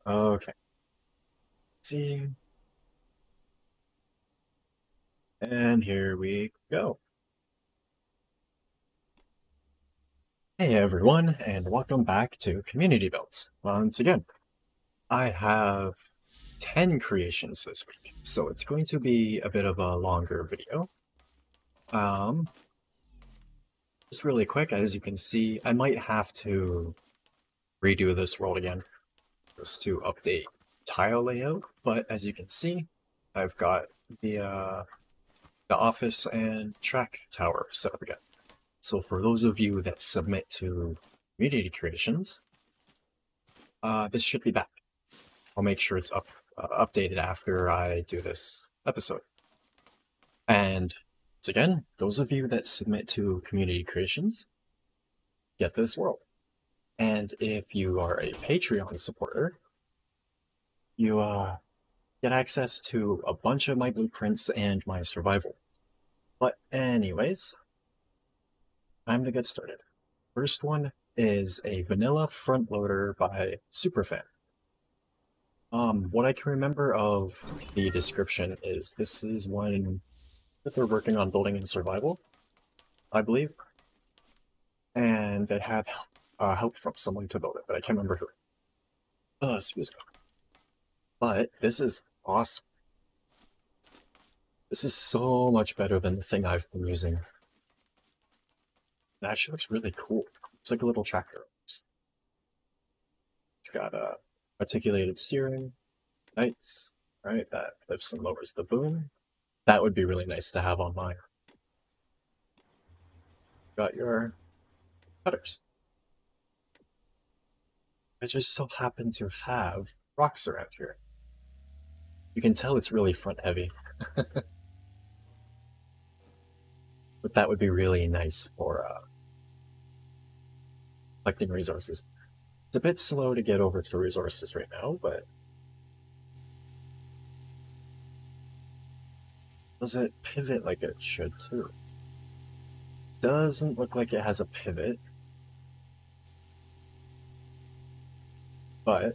Okay. See. And here we go. Hey everyone, and welcome back to Community Builds. Once again, I have 10 creations this week, so it's going to be a bit of a longer video. Just really quick, as you can see, I might have to redo this world again, just to update tile layout, but as you can see, I've got the office and track tower set up again. So for those of you that submit to community creations, this should be back. I'll make sure it's updated after I do this episode. And once again, those of you that submit to community creations get this world. And if you are a Patreon supporter, you get access to a bunch of my blueprints and my survival. But anyways, time to get started. First one is a vanilla front loader by Superfan. What I can remember of the description is this is one that they're working on building in survival, I believe. And they had help from someone to build it, but I can't remember who. Excuse me. But this is awesome. This is so much better than the thing I've been using. It actually looks really cool. It's like a little tractor. It's got articulated steering, lights, right? That lifts and lowers the boom. That would be really nice to have on mine. Got your cutters. I just so happen to have rocks around here. You can tell it's really front heavy. But that would be really nice for collecting resources. It's a bit slow to get over to resources right now, but does it pivot like it should too? Doesn't look like it has a pivot, but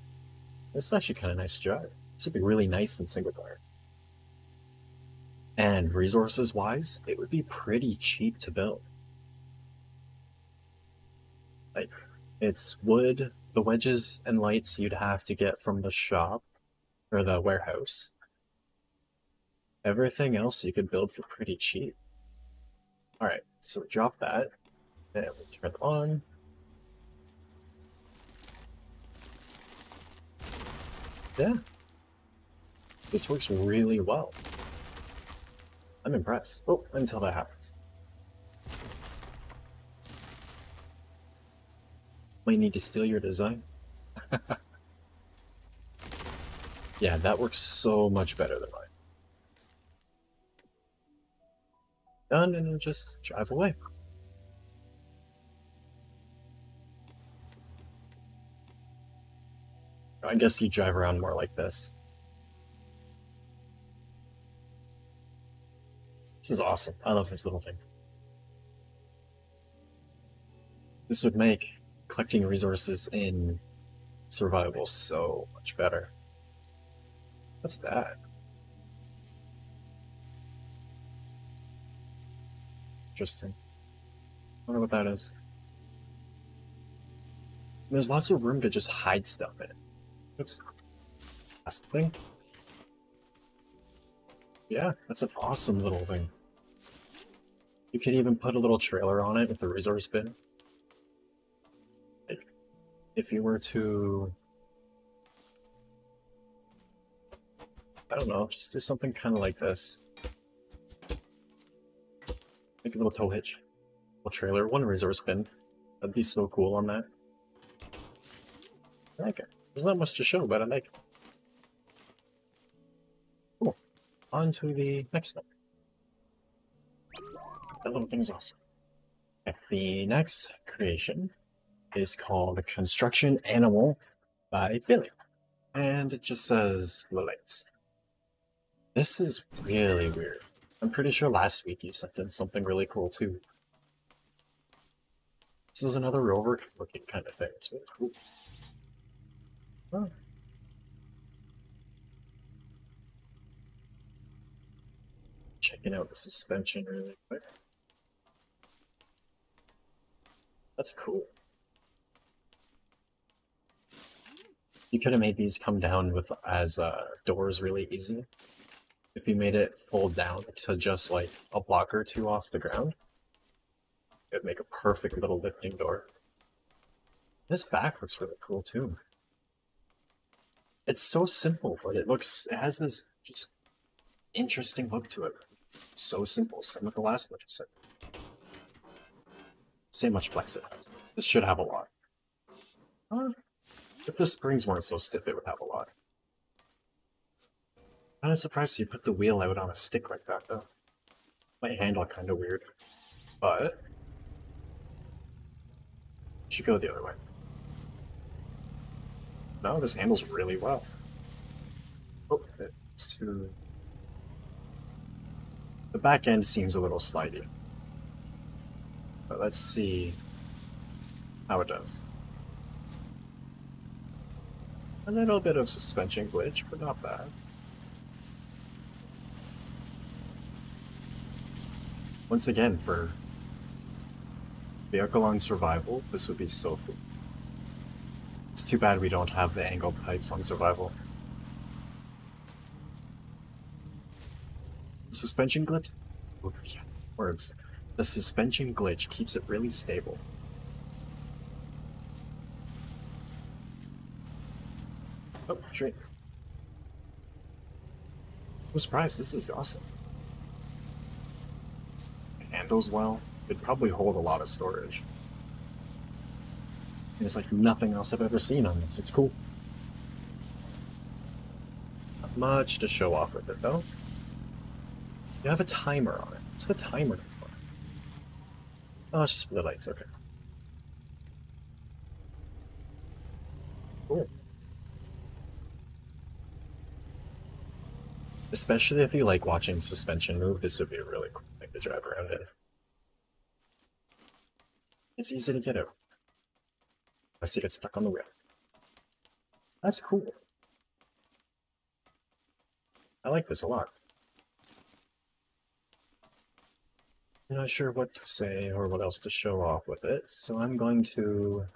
this is actually kind of nice to drive. This would be really nice in single player. And resources wise, it would be pretty cheap to build. Like, it's wood, the wedges and lights you'd have to get from the shop or the warehouse. Everything else you could build for pretty cheap. Alright, so we drop that, and we turn it on. Yeah. This works really well. I'm impressed. Oh, until that happens. Might need to steal your design. Yeah, that works so much better than mine. Done, and then just drive away. I guess you drive around more like this. This is awesome. I love this little thing. This would make collecting resources in survival so much better. What's that? Interesting. I wonder what that is. There's lots of room to just hide stuff in it. Oops. That's the thing. Yeah, that's an awesome little thing. You could even put a little trailer on it with a resource bin. Like, if you were to... I don't know, just do something kind of like this. Make a little tow hitch. A trailer, one resource bin. That'd be so cool on that. I like it. There's not much to show, but I like it. Cool. On to the next one. That little thing's awesome. Okay, the next creation is called Construction Animal by Billy. And it just says relates. This is really weird. I'm pretty sure last week you sent in something really cool too. This is another rover looking kind of thing. It's really cool. Oh. checking out the suspension really quick. That's cool. You could have made these come down with as doors really easy. If you made it fold down to just like a block or two off the ground, it'd make a perfect little lifting door. This back looks really cool too. It's so simple, but it has this just interesting look to it. So simple, same with the last one you said. See how much flex it has. This should have a lot. If the springs weren't so stiff, it would have a lot. I'm surprised you put the wheel out on a stick like that, though. Might handle kind of weird, but you should go the other way. No, this handles really well. Oh, it's too... The back end seems a little slidey. But let's see how it does. A little bit of suspension glitch, but not bad. Once again, for vehicle on survival, this would be so cool. It's too bad we don't have the angled pipes on survival. Suspension glitch? Oh, yeah, words. The suspension glitch keeps it really stable. Oh, straight. I'm surprised, this is awesome. It handles well. It'd probably hold a lot of storage. And it's like nothing else I've ever seen on this. It's cool. Not much to show off with it, though. You have a timer on it. What's the timer for? Oh, it's just for the lights, okay. Cool. Especially if you like watching suspension move, this would be a really cool thing to drive around in. It's easy to get out. Unless you get stuck on the wheel. That's cool. I like this a lot. I'm not sure what to say or what else to show off with it, so I'm going to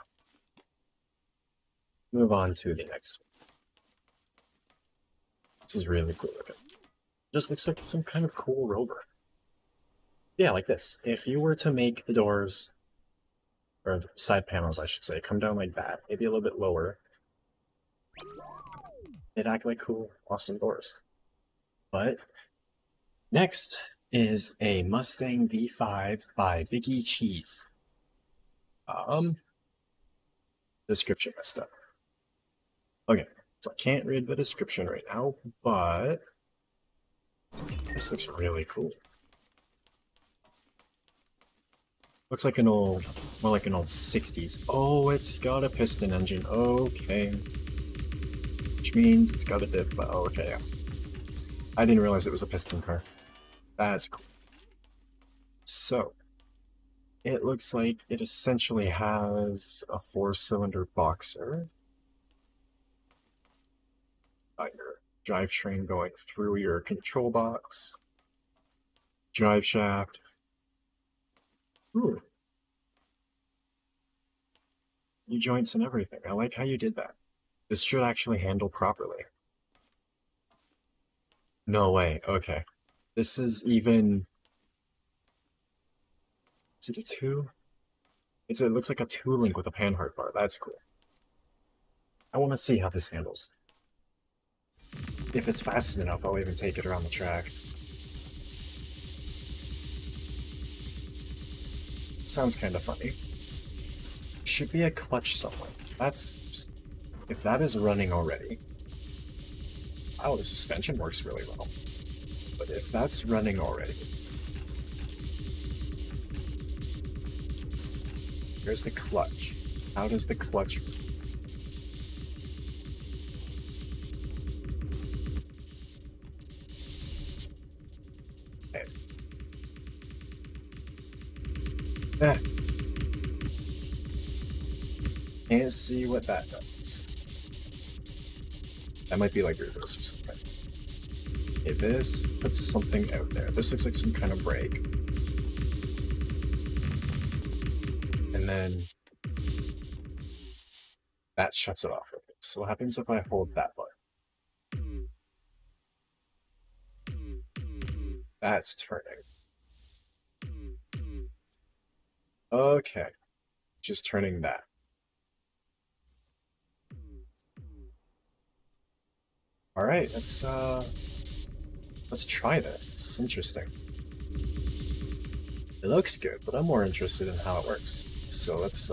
move on to the next one. This is really cool looking. Just looks like some kind of cool rover. Yeah, like this. If you were to make the doors, or the side panels I should say, come down like that, maybe a little bit lower, they'd act like cool, awesome doors. But next is a Mustang V5 by Vicki Cheese. Description messed up. Okay, so I can't read the description right now, but this looks really cool. Looks like an old, more like an old 60s. Oh, it's got a piston engine. Okay. Which means it's got a diff, but okay. I didn't realize it was a piston car. That's cool. So, it looks like it essentially has a 4-cylinder boxer. Got your drivetrain going through your control box. Drive shaft. Ooh. New joints and everything. I like how you did that. This should actually handle properly. No way. Okay. This is even... Is it a 2? It looks like a 2-link with a panhard bar. That's cool. I want to see how this handles. If it's fast enough, I'll even take it around the track. Sounds kind of funny. Should be a clutch somewhere. That's... If that is running already... Wow, the suspension works really well. But if that's running already... Here's the clutch. How does the clutch... Okay. Eh. Can't see what that does. That might be like reverse or something. Okay, this puts something out there. This looks like some kind of brake. And then that shuts it off. So what happens if I hold that button? That's turning. Okay, just turning that. All right, let's try this. This is interesting. It looks good, but I'm more interested in how it works. So let's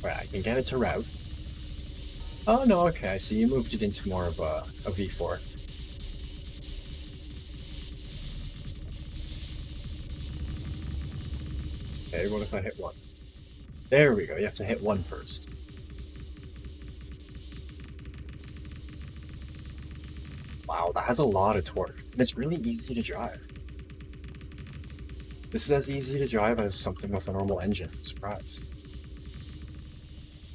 Right, I can get it to rev. Oh no, okay, I see you moved it into more of a V4. Okay, what if I hit 1? There we go, you have to hit 1 first. Wow, that has a lot of torque, and it's really easy to drive. This is as easy to drive as something with a normal engine, I'm surprised.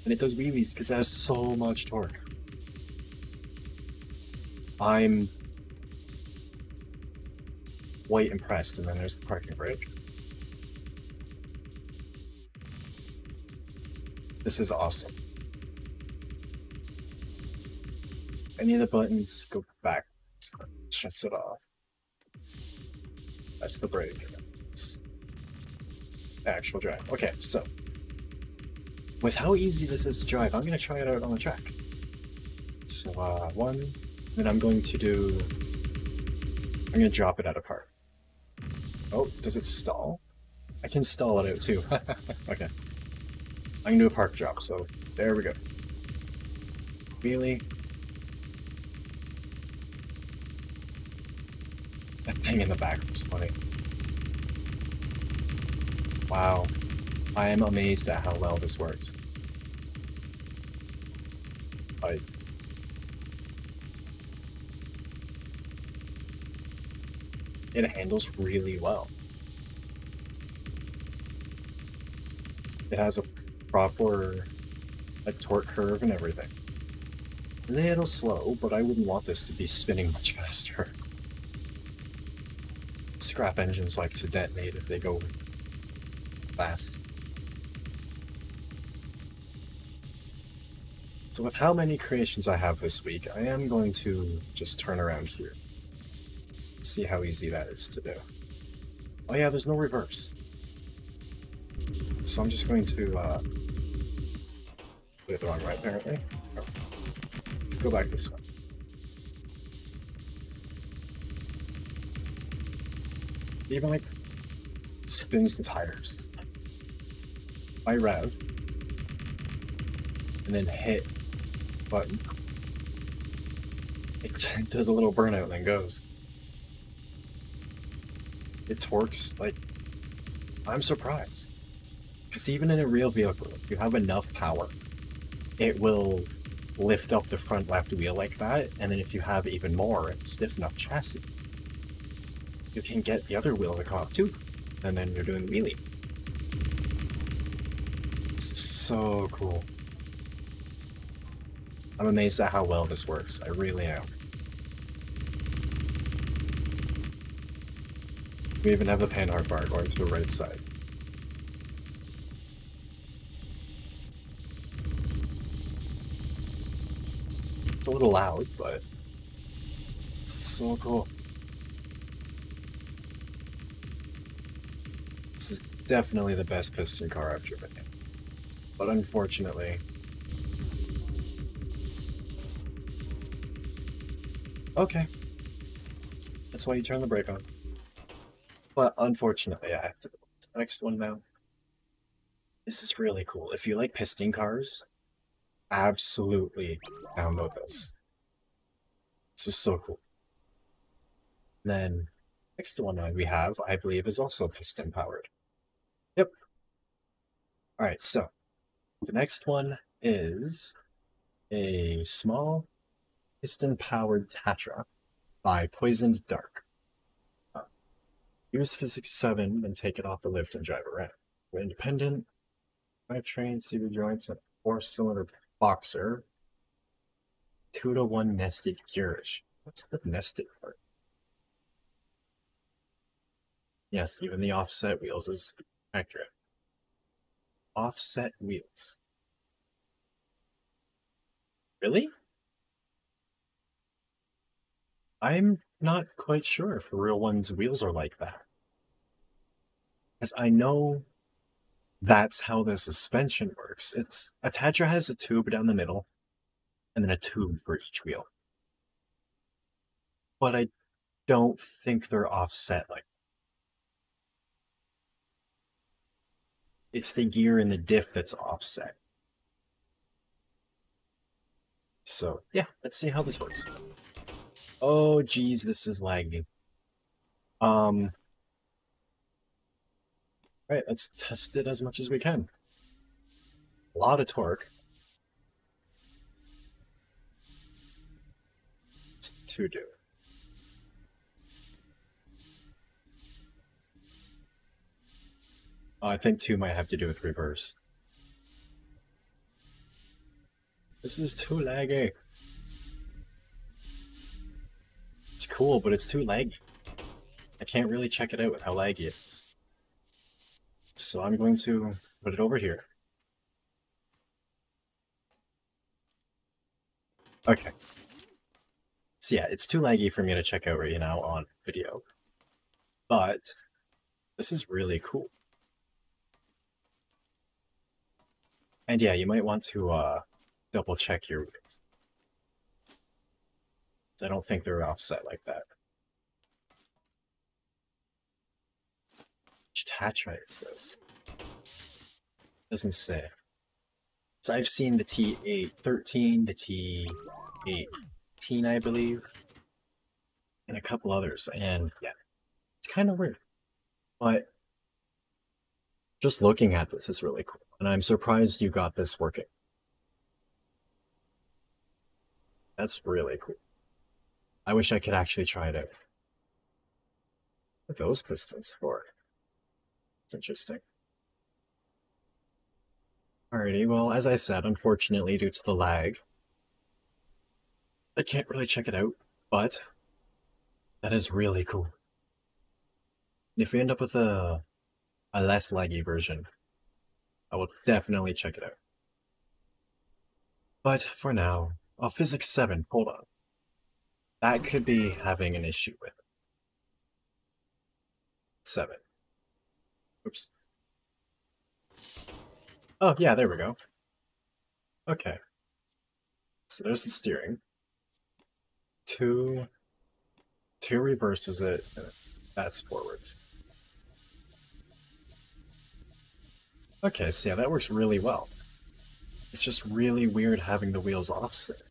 And it does wheelies because it has so much torque. I'm quite impressed, and then there's the parking brake. This is awesome. Any of the buttons go back, shuts it off. That's the brake. It's the actual drive. Okay, so with how easy this is to drive, I'm gonna try it out on the track. So 1, then I'm going to drop it at a park. Oh, does it stall? I can stall it out too. Okay. I can do a park drop, so there we go. Wheelie. That thing in the back was funny. Wow. I am amazed at how well this works. It handles really well. It has a proper torque curve and everything. A little slow, but I wouldn't want this to be spinning much faster. Scrap engines like to detonate if they go fast. So with how many creations I have this week, I am going to just turn around here. See how easy that is to do. Oh yeah, there's no reverse. So I'm just going to do it the wrong way apparently. Oh. Let's go back this way. It even like spins the tires. If I rev and then hit button, it does a little burnout and then goes. It torques like, I'm surprised. Because even in a real vehicle, if you have enough power, it will lift up the front left wheel like that, and then if you have even more and stiff enough chassis, you can get the other wheel to come up too, and then you're doing the wheelie. This is so cool. I'm amazed at how well this works. I really am. We even have the panhard bar going to the right side. It's a little loud, but it's so cool. This is definitely the best piston car I've driven in. But unfortunately... Okay. That's why you turn the brake on. But unfortunately, I have to go to the next one now. This is really cool. If you like piston cars, absolutely download this. This is so cool. And then, next one we have, I believe, is also piston powered. Yep. Alright, so, the next one is a small piston powered Tatra by Poisoned Dark. Use Physics 7 and take it off the lift and drive around. Independent, drivetrain, seated joints, and 4-cylinder boxer. 2-to-1 nested gears. What's the nested part? Yes, even the offset wheels is accurate. Offset wheels. Really? I'm not quite sure if the real one's wheels are like that. Because I know that's how the suspension works. It's a Tatra has a tube down the middle, and then a tube for each wheel. But I don't think they're offset like that. It's the gear and the diff that's offset. So yeah, let's see how this works. Oh geez, this is lagging. Right, let's test it as much as we can. A lot of torque. It's to do. Oh, I think 2 might have to do with reverse. This is too laggy. It's cool, but it's too laggy. I can't really check it out with how laggy it is. So I'm going to put it over here. Okay. So yeah, it's too laggy for me to check out right now on video. But this is really cool. And yeah, you might want to double check your wheels. I don't think they're offset like that. Which Tatra is this? Doesn't say. So I've seen the T813, the T818, I believe, and a couple others, and yeah, it's kind of weird. But just looking at this is really cool, and I'm surprised you got this working. That's really cool. I wish I could actually try it out. What are those pistons for? It's interesting. Alrighty, well, as I said, unfortunately, due to the lag, I can't really check it out, but that is really cool. If we end up with a less laggy version, I will definitely check it out. But for now, Physics 7, hold on. That could be having an issue with it. 7. Oops. Oh, yeah, there we go. Okay. So there's the steering. 2 reverses it, and that's forwards. Okay, so yeah, that works really well. It's just really weird having the wheels offset.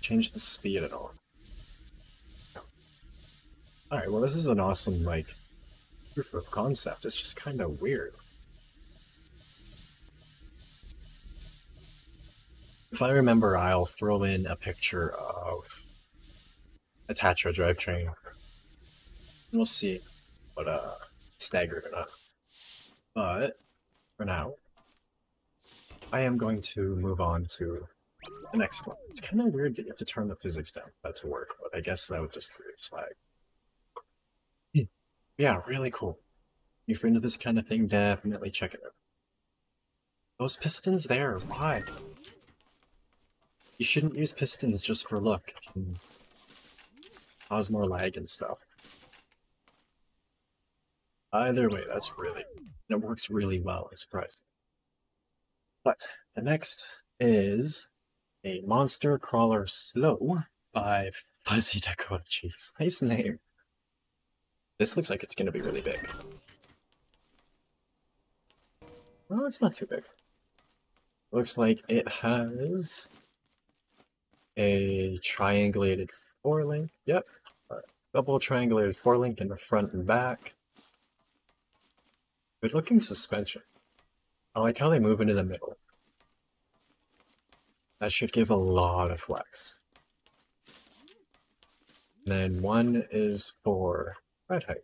Change the speed at all. Alright, well this is an awesome, like, proof of concept. It's just kind of weird. If I remember, I'll throw in a picture of a Tatra drivetrain. And we'll see what staggered or not. But for now, I am going to move on to the next one. It's kind of weird that you have to turn the physics down for that to work, but I guess that would just create lag. Yeah, really cool. If you're into this kind of thing, definitely check it out. Those pistons there, why? You shouldn't use pistons just for look. It can cause more lag and stuff. Either way, that's really... it works really well, I'm surprised. But the next is a Monster Crawler Slow by Fuzzy Dakota Cheese. Nice name. This looks like it's going to be really big. Well, it's not too big. Looks like it has a triangulated 4-link. Yep. Double triangulated 4-link in the front and back. Good looking suspension. I like how they move into the middle. That should give a lot of flex. And then one is for ride height.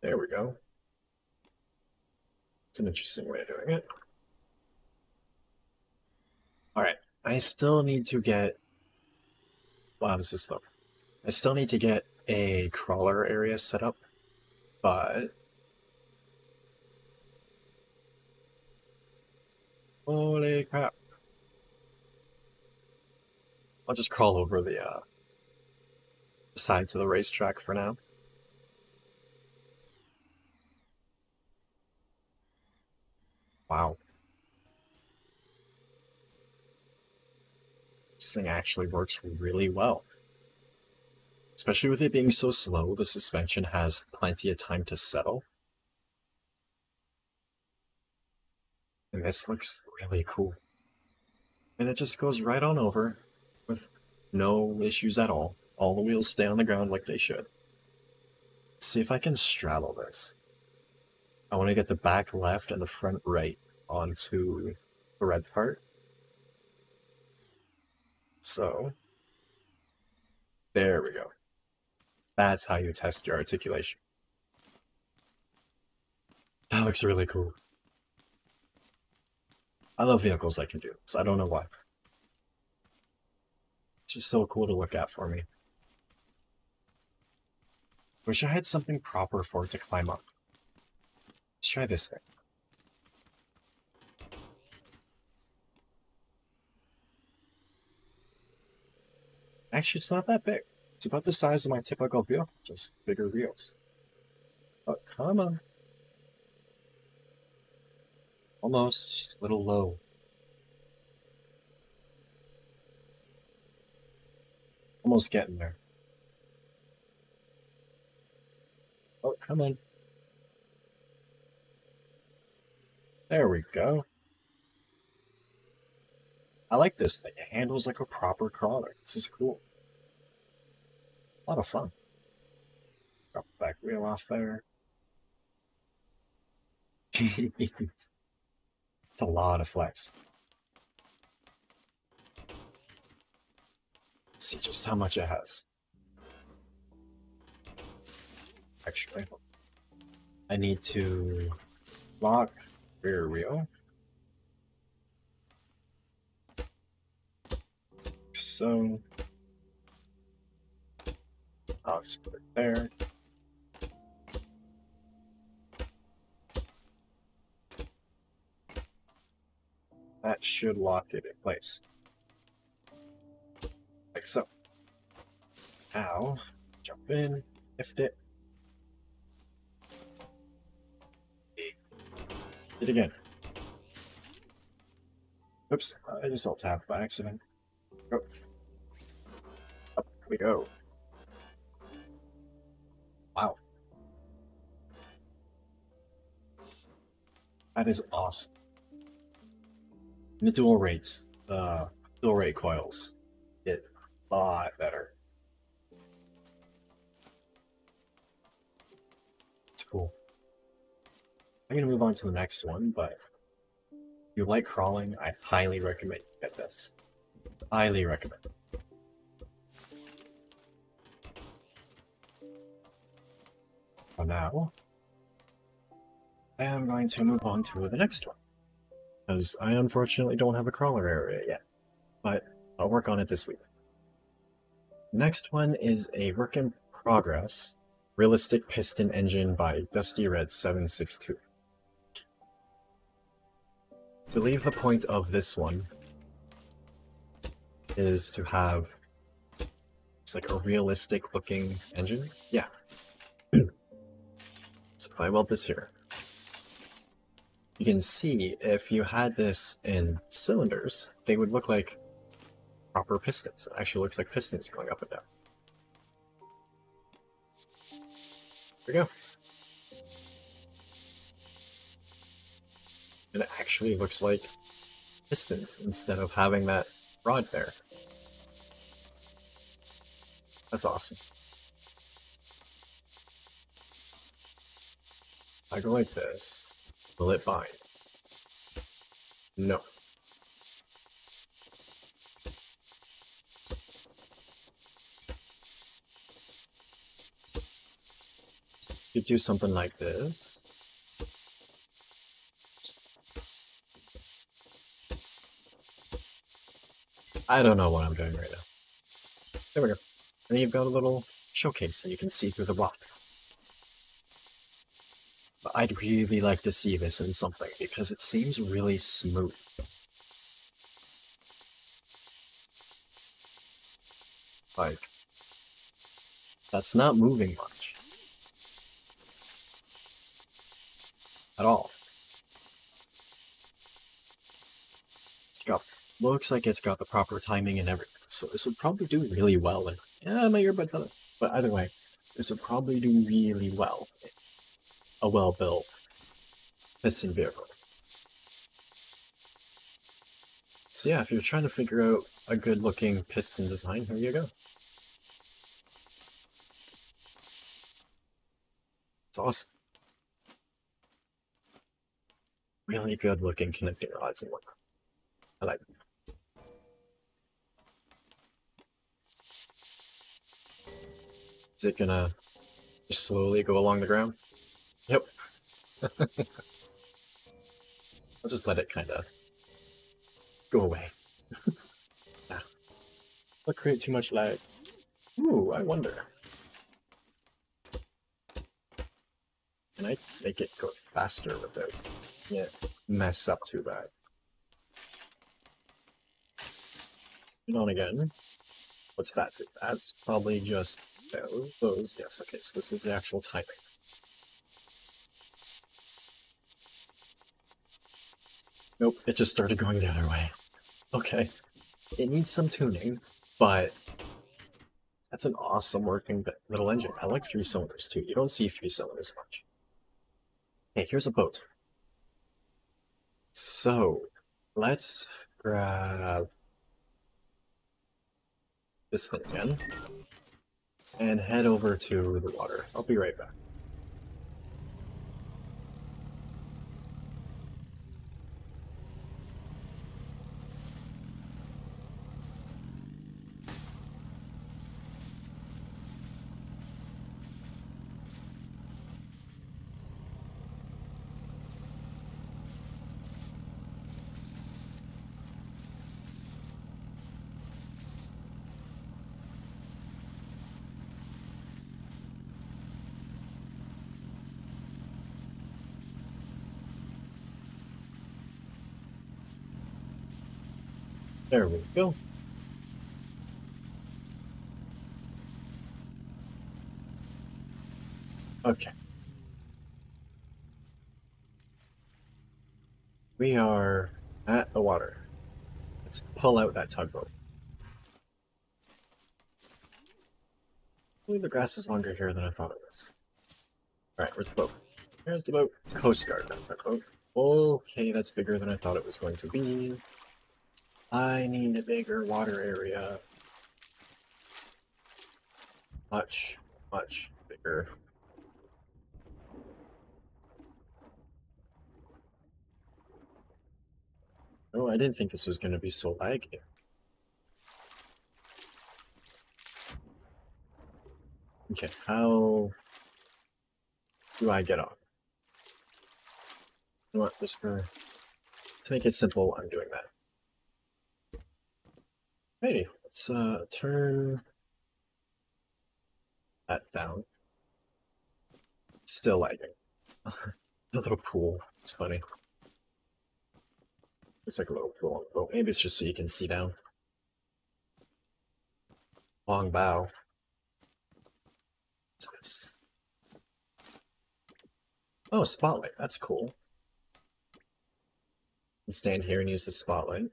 There we go. It's an interesting way of doing it. Alright, I still need to get... Wow, this is slow. I still need to get a crawler area set up, but... Holy crap. I'll just crawl over the sides of the racetrack for now. Wow. This thing actually works really well. Especially with it being so slow, the suspension has plenty of time to settle. And this looks really cool. And it just goes right on over with no issues at all. All the wheels stay on the ground like they should. Let's see if I can straddle this. I want to get the back left and the front right onto the red part. So, there we go. That's how you test your articulation. That looks really cool. I love vehicles that can do this. I don't know why. It's just so cool to look at for me. Wish I had something proper for it to climb up. Let's try this thing. Actually, it's not that big. It's about the size of my typical vehicle, just bigger wheels. Oh, come on. Almost, just a little low. Almost getting there. Oh, come on. There we go. I like this thing. It handles like a proper crawler. This is cool. A lot of fun. Drop the back wheel off there. It's a lot of flex. Let's see just how much it has. Actually, I need to lock rear wheel. So, I'll just put it there. That should lock it in place. Like so. Now, jump in, lift it. It again. Oops, I just alt-tabbed by accident. Go. Up we go. Wow. That is awesome. And the dual rates, the dual rate coils, get a lot better. It's cool. I'm gonna move on to the next one, but if you like crawling, I highly recommend you get this. Highly recommend. For now, I am going to move on to the next one, because I unfortunately don't have a crawler area yet, but I'll work on it this week. The next one is a work in progress, realistic piston engine by Dusty Red 762. I believe the point of this one is to have it's like a realistic looking engine. Yeah. So if I weld this here, you can see if you had this in cylinders, they would look like proper pistons. It actually looks like pistons going up and down. There we go. And it actually looks like pistons instead of having that rod there. That's awesome. I go like this. Will it bind? No. You do something like this. I don't know what I'm doing right now. There we go. And you've got a little showcase so you can see through the rock. But I'd really like to see this in something because it seems really smooth. Like, that's not moving much. At all. It's got, looks like it's got the proper timing and everything, so this would probably do really well in, yeah, my earbuds on it. But either way, this would probably do really well in a well-built piston vehicle. So yeah, if you're trying to figure out a good-looking piston design, here you go. It's awesome. Really good-looking connecting rods and whatnot. I like them. Is it gonna just slowly go along the ground? Yep. I'll just let it kind of go away. Yeah. Don't create too much lag. Ooh, I wonder. Can I make it go faster without it mess up too bad? And on again. What's that do? That's probably just those. Yes, okay, so this is the actual timing. Nope, it just started going the other way. Okay. It needs some tuning, but that's an awesome working little engine. I like 3 cylinders too. You don't see 3 cylinders much. Hey, here's a boat. So, let's grab this thing again and head over to the water. I'll be right back. There we go. Okay. We are at the water. Let's pull out that tugboat. I believe the grass is longer here than I thought it was. Alright, where's the boat? There's the boat. Coast Guard, that's our boat. Okay, that's bigger than I thought it was going to be. I need a bigger water area. Much, much bigger. Oh, I didn't think this was going to be so laggy. Okay, how do I get on? You know what, just to make it simple, I'm doing that. Alrighty, let's turn that down. Still lagging. A little pool. It's funny. It's like a little pool on the boat. Maybe it's just so you can see down. Long bow. What's this? Oh, spotlight. That's cool. You can stand here and use the spotlight.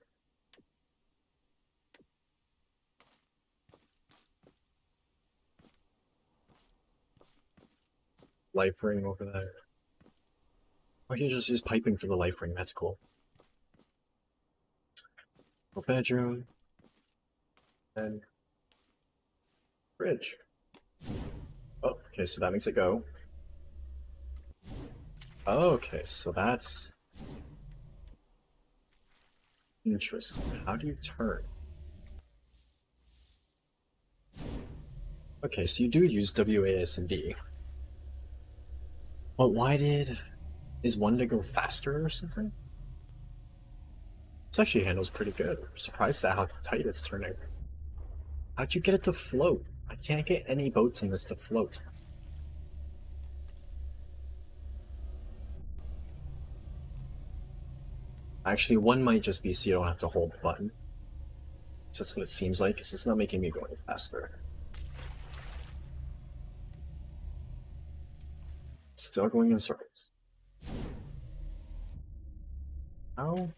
Life ring over there. Oh, you just use piping for the life ring. That's cool. Bedroom. And fridge. Oh, okay, so that makes it go. Okay, so that's interesting. How do you turn? Okay, so you do use WASD. But why is one to go faster or something? This actually handles pretty good. I'm surprised at how tight it's turning. How'd you get it to float? I can't get any boats in this to float. Actually, one might just be so you don't have to hold the button. So that's what it seems like, because it's not making me go any faster. Still going in circles. How?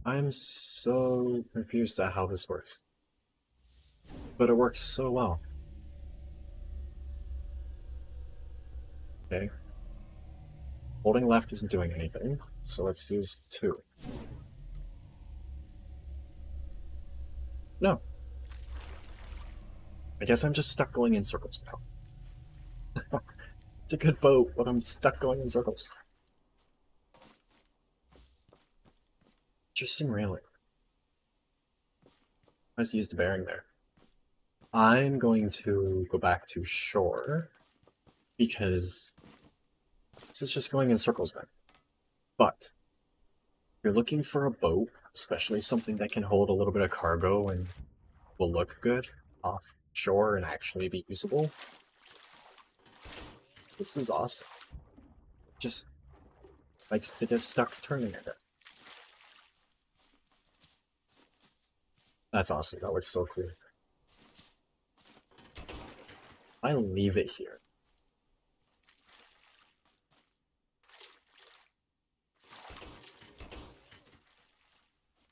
I'm so confused at how this works. But it works so well. Okay. Holding left isn't doing anything, so let's use 2. No. I guess I'm just stuck going in circles now. It's a good boat, but I'm stuck going in circles. Interesting railing. Let's use the bearing there. I'm going to go back to shore because this is just going in circles then. But if you're looking for a boat, especially something that can hold a little bit of cargo and will look good offshore and actually be usable, this is awesome. Just likes to get stuck turning it. That's awesome. That looks so cool. I'll leave it here.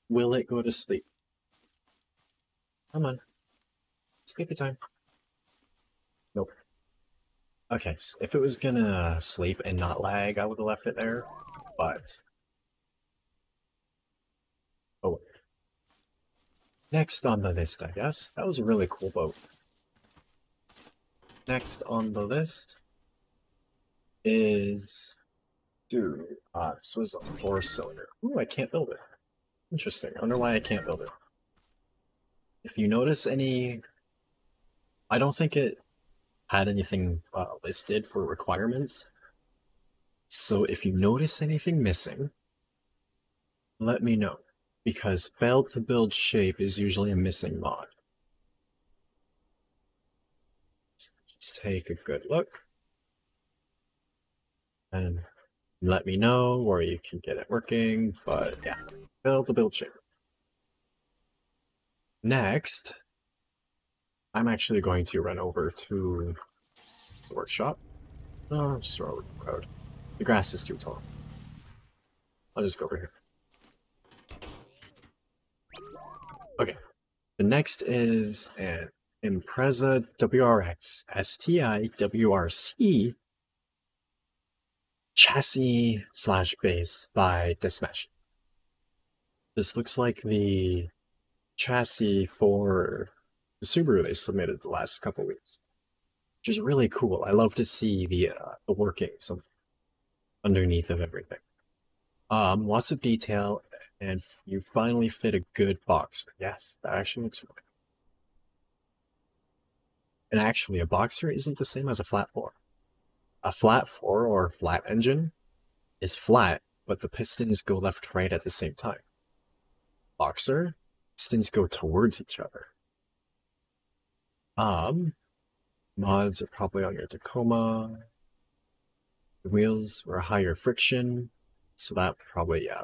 Will it go to sleep? Come on. Sleepy time. Nope. Okay, so if it was gonna sleep and not lag, I would have left it there, but... Oh. Next on the list, I guess. That was a really cool boat. Next on the list is... Dude, this was a 4-cylinder. Ooh, I can't build it. Interesting. I wonder why I can't build it. If you notice any... I don't think it had anything listed for requirements. So if you notice anything missing, let me know. Because failed to build shape is usually a missing mod. So just take a good look. And let me know, or you can get it working, but yeah. Failed to build shape. Next, I'm actually going to run over to the workshop. No, I'll just run over the road. The grass is too tall. I'll just go over here. Okay. The next is an Impreza WRX STI-WRC chassis / base by Desmash. This looks like the chassis for the Subaru they submitted the last couple weeks, which is really cool. I love to see the workings underneath of everything. Lots of detail, and you finally fit a good boxer. Yes, that actually looks really good. And actually, a boxer isn't the same as a flat 4. A flat 4 or flat engine is flat, but the pistons go left to right at the same time. Boxer, pistons go towards each other. Mods are probably on your Tacoma. The wheels were higher friction, so that probably, yeah,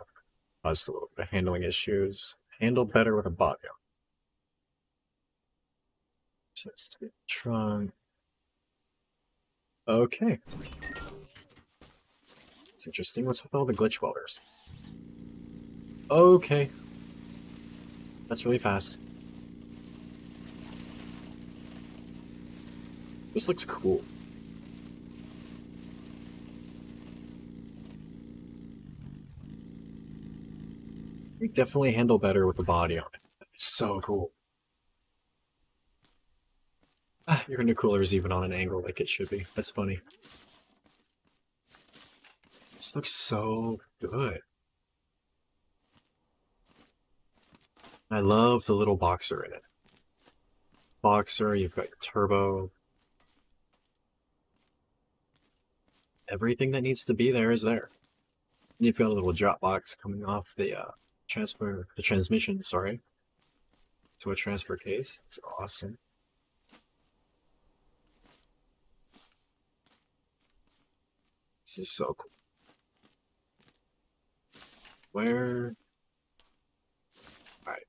caused a little bit of handling issues. Handled better with a body on. So it's to be trunk. Okay. It's interesting. What's with all the glitch welders? Okay. That's really fast. This looks cool. You definitely handle better with the body on it. It's so cool. Your intercooler's even on an angle like it should be. That's funny. This looks so good. I love the little boxer in it. Boxer, you've got your turbo. Everything that needs to be there is there. You've got a little drop box coming off the transmission, sorry, to a transfer case. It's awesome. This is so cool. Where? Alright,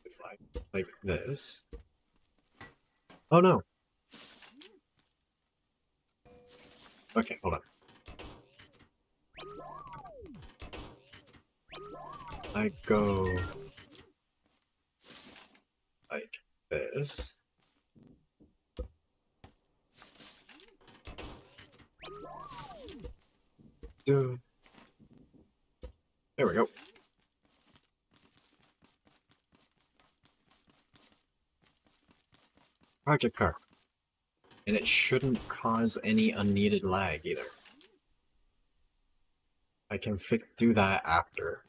if I like this. Oh no! Okay, hold on. I go like this. Dude. There we go. Project car. And it shouldn't cause any unneeded lag either. I can do that after.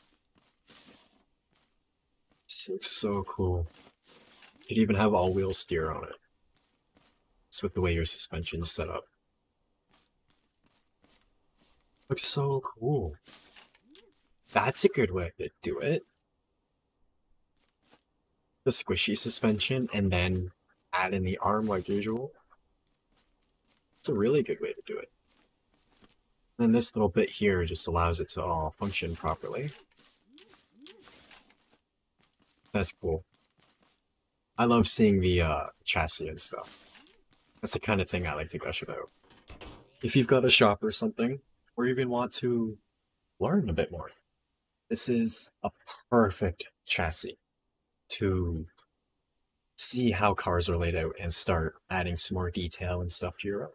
This looks so cool. You could even have all-wheel steer on it. Just with the way your suspension's set up. Looks so cool. That's a good way to do it. The squishy suspension and then add in the arm like usual. It's a really good way to do it. And this little bit here just allows it to all function properly. That's cool. I love seeing the chassis and stuff. That's the kind of thing I like to gush about. If you've got a shop or something, or even want to learn a bit more, this is a perfect chassis to see how cars are laid out and start adding some more detail and stuff to your own.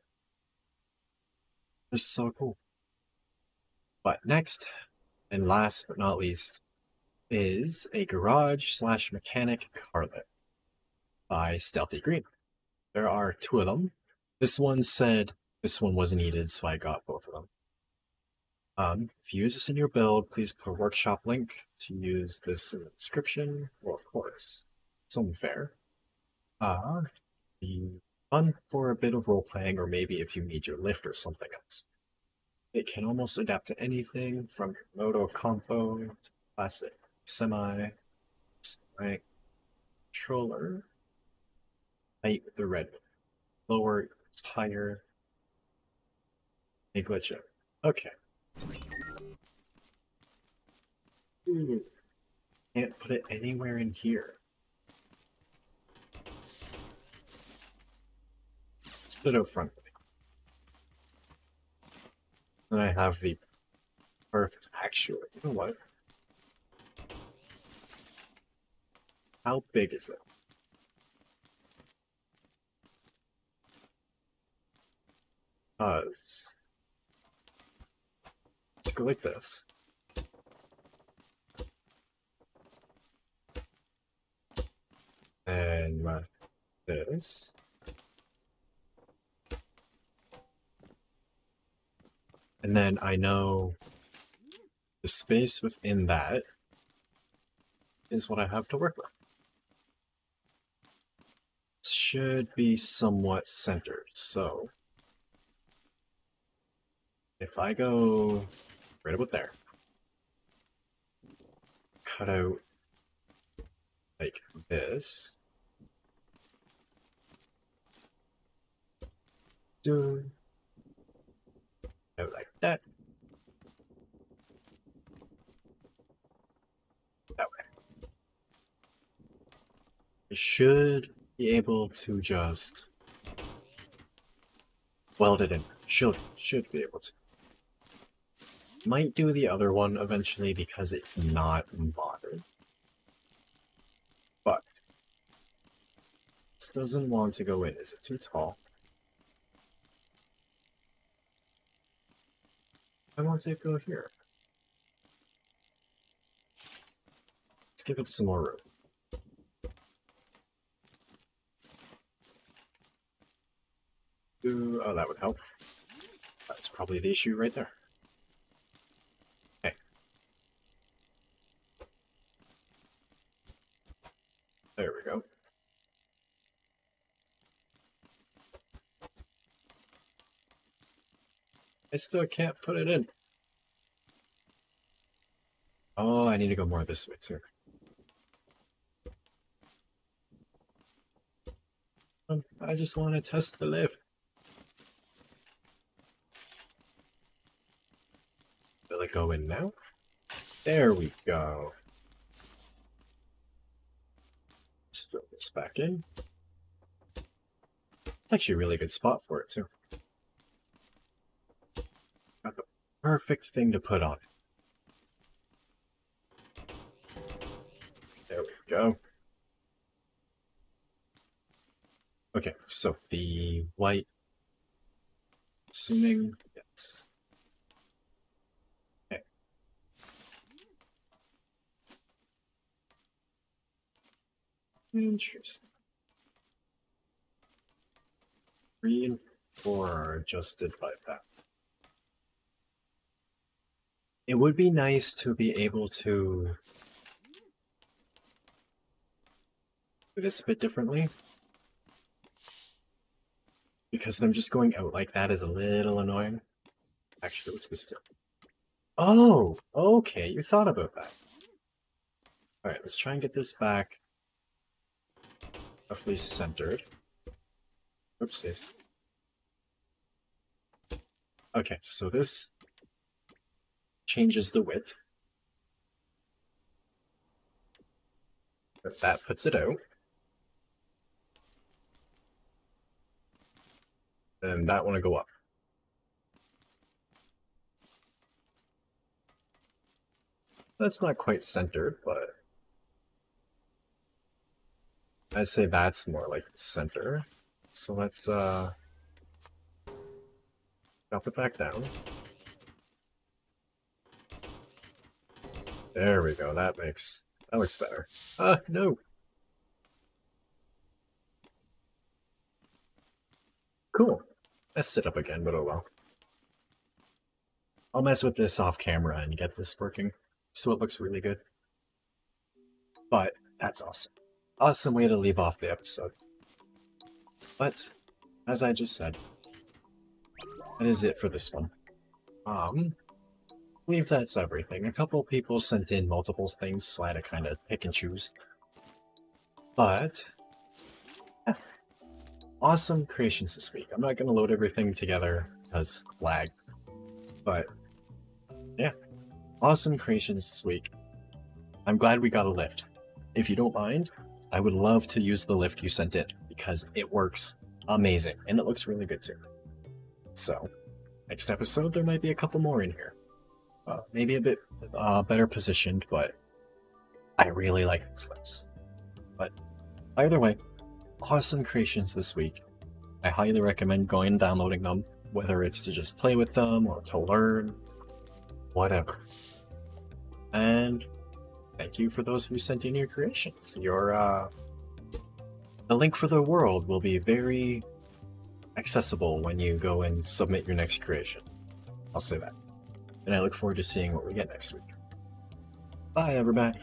It's so cool. But next, and last but not least, is a garage/mechanic carlet by Stealthy Green. There are two of them. This one said this one was needed, so I got both of them. If you use this in your build, please put a workshop link to use this in the description. Well, of course, it's only fair. Be fun for a bit of role playing, or maybe if you need your lift or something else. It can almost adapt to anything from moto compo to classic semi, like controller, height with the red, lower, higher, a glitch out. Okay. Ooh. Can't put it anywhere in here. Let's put it out front. Then I have the perfect actuator. You know what? How big is it? Let's go like this. And this. And then I know the space within that is what I have to work with. It should be somewhat centered, so if I go right about there, cut out like this, out like that, that way. I should be able to just weld it in. Should be able to. Might do the other one eventually because it's not modern. But this doesn't want to go in. Is it too tall? I want to go here. Let's give it some more room. Ooh, oh, that would help. That's probably the issue right there. Okay. There we go. I still can't put it in. Oh, I need to go more this way too. I just want to test the lift. Will it go in now? There we go. Let's throw this back in. It's actually a really good spot for it too. Got the perfect thing to put on it. There we go. Okay, so the white, assuming, yes. Okay. Interesting. 3 and 4 are adjusted by that. It would be nice to be able to do this a bit differently. Because them just going out like that is a little annoying. Actually, what's this do? Oh, okay, you thought about that. Alright, let's try and get this back roughly centered. Oopsies. Okay, so this changes the width. But that puts it out. And that one will go up. That's not quite centered, but I'd say that's more like the center. So let's drop it back down. There we go, that looks better. No. Cool. Let's sit up again, but oh well. I'll mess with this off camera and get this working, so it looks really good. But that's awesome. Awesome way to leave off the episode. But, as I just said, that is it for this one. I believe that's everything. A couple people sent in multiple things, so I had to kind of pick and choose. But, yeah. Awesome creations this week. I'm not going to load everything together because lag. But, yeah. Awesome creations this week. I'm glad we got a lift. If you don't mind, I would love to use the lift you sent in because it works amazing and it looks really good too. So, next episode there might be a couple more in here. Maybe a bit better positioned, but I really like these lifts. But either way, awesome creations this week. I highly recommend going and downloading them, whether it's to just play with them or to learn, whatever. And thank you for those who sent in your creations. The link for the world will be very accessible when you go and submit your next creation. I'll say that. And I look forward to seeing what we get next week. Bye, everybody.